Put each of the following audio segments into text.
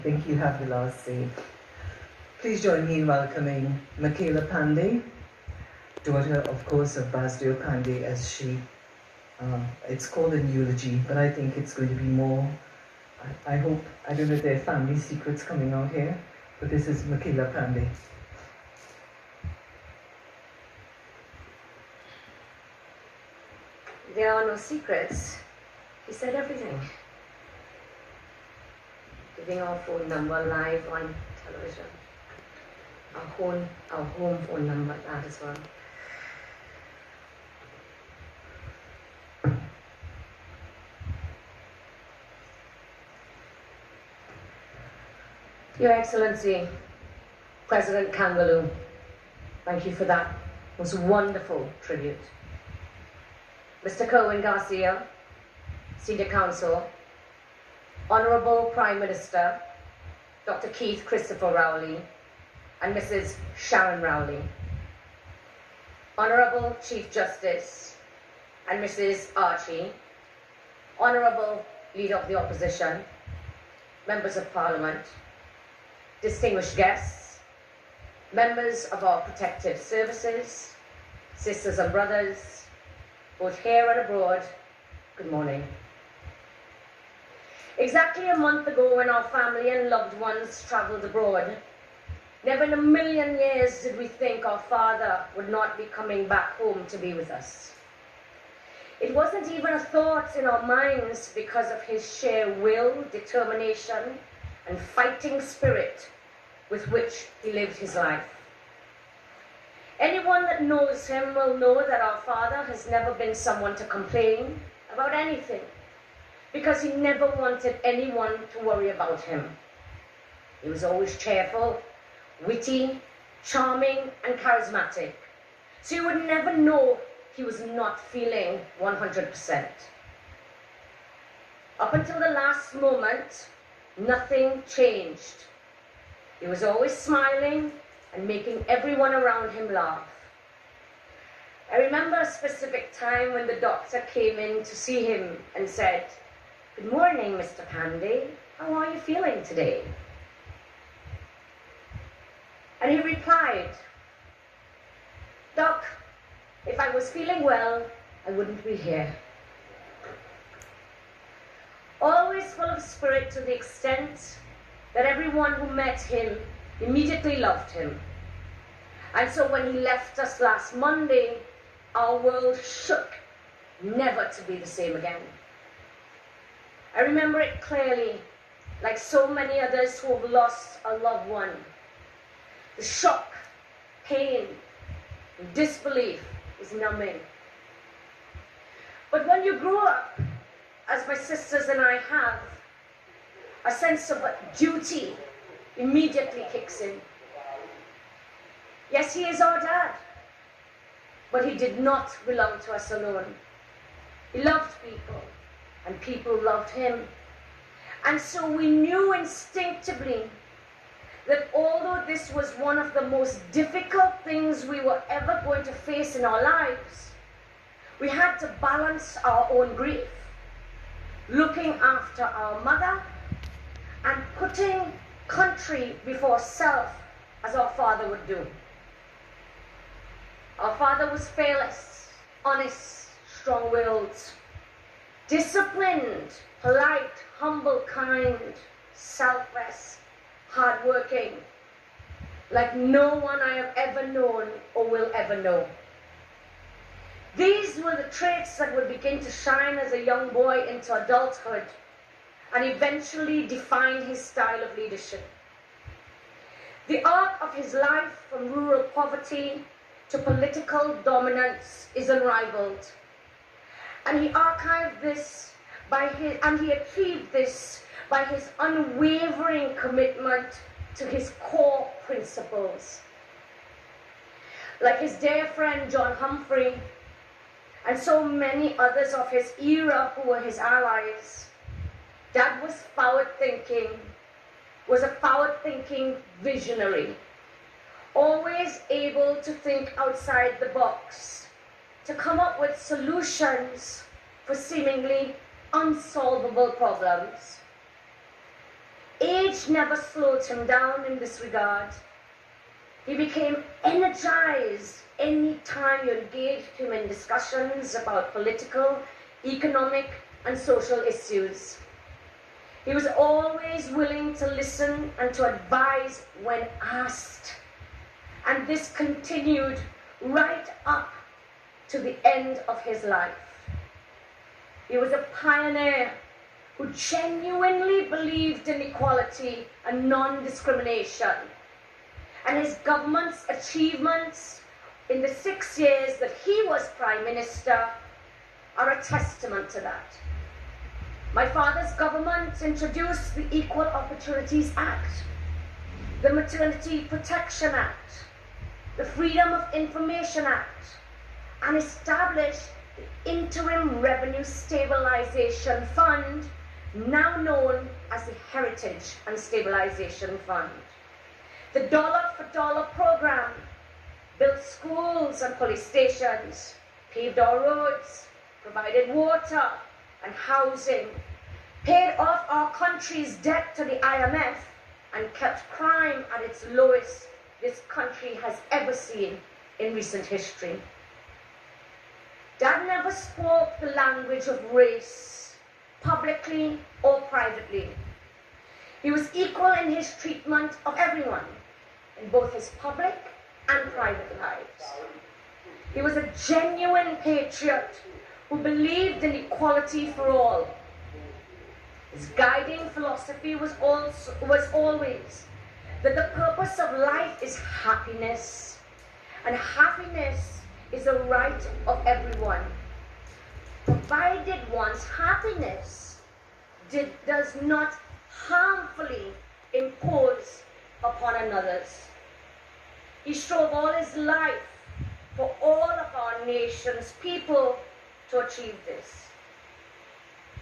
I think you have the last say. Please join me in welcoming Michaela Pandey, daughter, of course, of Basdeo Pandey, as she, it's called an eulogy, but I think it's going to be more, I hope, I don't know if there are family secrets coming out here, but this is Michaela Pandey. There are no secrets. He said everything. Giving our phone number live on television. Our home phone number, that as well. Your Excellency, President Kangaloo, thank you for that most wonderful tribute. Mr. Kerwin Garcia, Senior Counsel, Honorable Prime Minister, Dr. Keith Christopher Rowley, and Mrs. Sharon Rowley, Honorable Chief Justice and Mrs. Archie, Honorable Leader of the Opposition, Members of Parliament, distinguished guests, members of our protective services, sisters and brothers, both here and abroad, good morning. Exactly a month ago, when our family and loved ones traveled abroad, never in a million years did we think our father would not be coming back home to be with us. It wasn't even a thought in our minds because of his sheer will, determination, and fighting spirit with which he lived his life. Anyone that knows him will know that our father has never been someone to complain about anything, because he never wanted anyone to worry about him. He was always cheerful, witty, charming, and charismatic, so you would never know he was not feeling 100%. Up until the last moment, nothing changed. He was always smiling and making everyone around him laugh. I remember a specific time when the doctor came in to see him and said, "Good morning, Mr. Pandey. How are you feeling today?" And he replied, "Doc, if I was feeling well, I wouldn't be here." Always full of spirit to the extent that everyone who met him immediately loved him. And so when he left us last Monday, our world shook, never to be the same again. I remember it clearly, like so many others who have lost a loved one. The shock, pain, and disbelief is numbing. But when you grow up, as my sisters and I have, a sense of duty immediately kicks in. Yes, he is our dad, but he did not belong to us alone. He loved people, and people loved him. And so we knew instinctively that although this was one of the most difficult things we were ever going to face in our lives, we had to balance our own grief, looking after our mother and putting country before self, as our father would do. Our father was fearless, honest, strong-willed, disciplined, polite, humble, kind, selfless, hardworking, like no one I have ever known or will ever know. These were the traits that would begin to shine as a young boy into adulthood and eventually define his style of leadership. The arc of his life, from rural poverty to political dominance, is unrivaled. And he archived this he achieved this by his unwavering commitment to his core principles. Like his dear friend John Humphrey, and so many others of his era who were his allies, Dad was a forward-thinking visionary, always able to think outside the box, to come up with solutions for seemingly unsolvable problems. age never slowed him down in this regard. He became energized any time you engaged him in discussions about political, economic, and social issues. He was always willing to listen and to advise when asked. And this continued right up to the end of his life. He was a pioneer who genuinely believed in equality and non-discrimination. And his government's achievements in the 6 years that he was Prime Minister are a testament to that. My father's government introduced the Equal Opportunities Act, the Maternity Protection Act, the Freedom of Information Act, and established the Interim Revenue Stabilization Fund, now known as the Heritage and Stabilization Fund. The Dollar for Dollar program built schools and police stations, paved our roads, provided water and housing, paid off our country's debt to the IMF, and kept crime at its lowest this country has ever seen in recent history. Dad never spoke the language of race, publicly or privately. He was equal in his treatment of everyone, in both his public and private lives. He was a genuine patriot who believed in equality for all. His guiding philosophy was always that the purpose of life is happiness, and happiness is a right of everyone, provided one's happiness does not harmfully impose upon another's. He strove all his life for all of our nation's people to achieve this.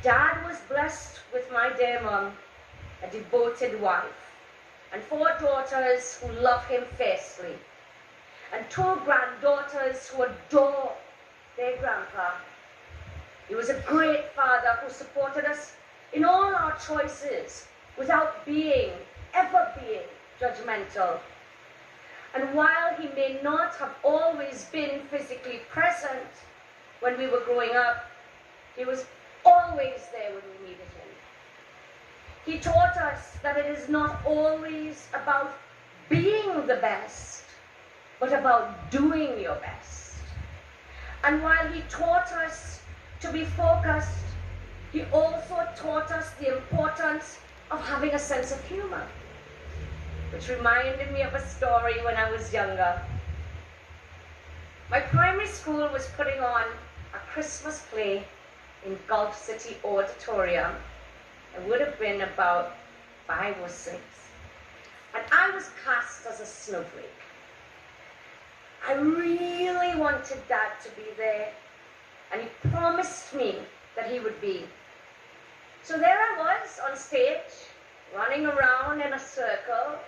Dad was blessed with my dear mum, a devoted wife, and 4 daughters who love him fiercely, and 2 granddaughters who adore their grandpa. He was a great father who supported us in all our choices without ever being judgmental. And while he may not have always been physically present when we were growing up, he was always there when we needed him. He taught us that it is not always about being the best, but about doing your best. And while he taught us to be focused, he also taught us the importance of having a sense of humor, which reminded me of a story when I was younger. My primary school was putting on a Christmas play in Gulf City Auditorium. It would have been about 5 or 6. And I was cast as a snowflake. I really wanted Dad to be there, and he promised me that he would be. So there I was on stage, running around in a circle,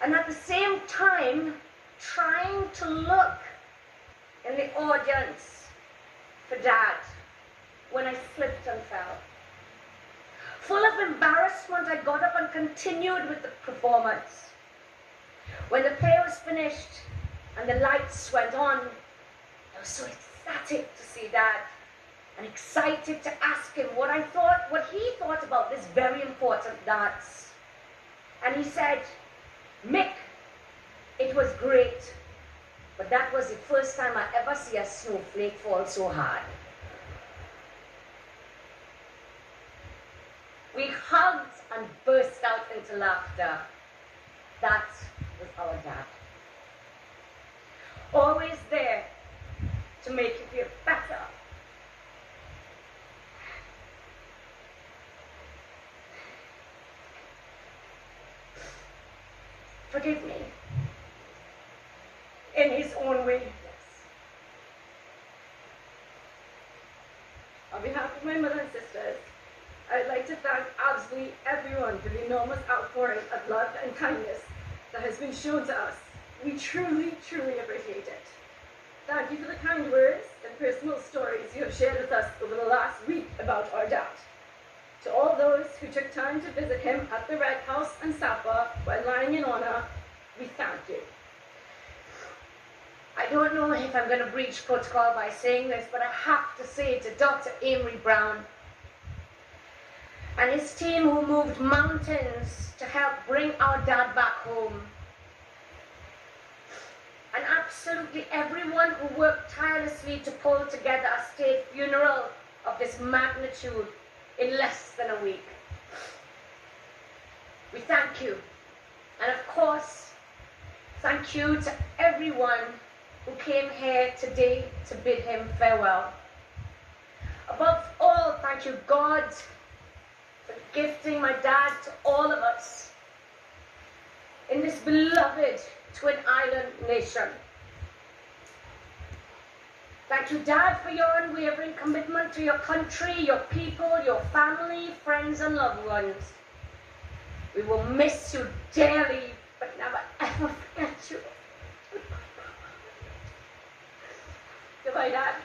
and at the same time trying to look in the audience for Dad when I slipped and fell. Full of embarrassment, I got up and continued with the performance. When the play was finished and the lights went on, I was so ecstatic to see Dad and excited to ask him what he thought about this very important dance. And he said, "Mick, it was great, but that was the first time I ever see a snowflake fall so hard." We hugged and burst out into laughter. That was our Dad. Always there to make you feel better. Forgive me. In his own way, yes. On behalf of my mother and sisters, I'd like to thank absolutely everyone for the enormous outpouring of love and kindness that has been shown to us. We truly, truly appreciate it. Thank you for the kind words and personal stories you have shared with us over the last week about our Dad. To all those who took time to visit him at the Red House and Sapa while lying in honor, we thank you. I don't know if I'm going to breach protocol by saying this, but I have to say to Dr. Amory Brown and his team who moved mountains to help bring our dad back home, and absolutely everyone who worked tirelessly to pull together a state funeral of this magnitude in less than a week. We thank you. And of course, thank you to everyone who came here today to bid him farewell. Above all, thank you, God, for gifting my dad to all of us in this beloved Twin Island nation. Thank you, Dad, for your unwavering commitment to your country, your people, your family, friends, and loved ones. We will miss you dearly, but never ever forget you. Goodbye, Dad.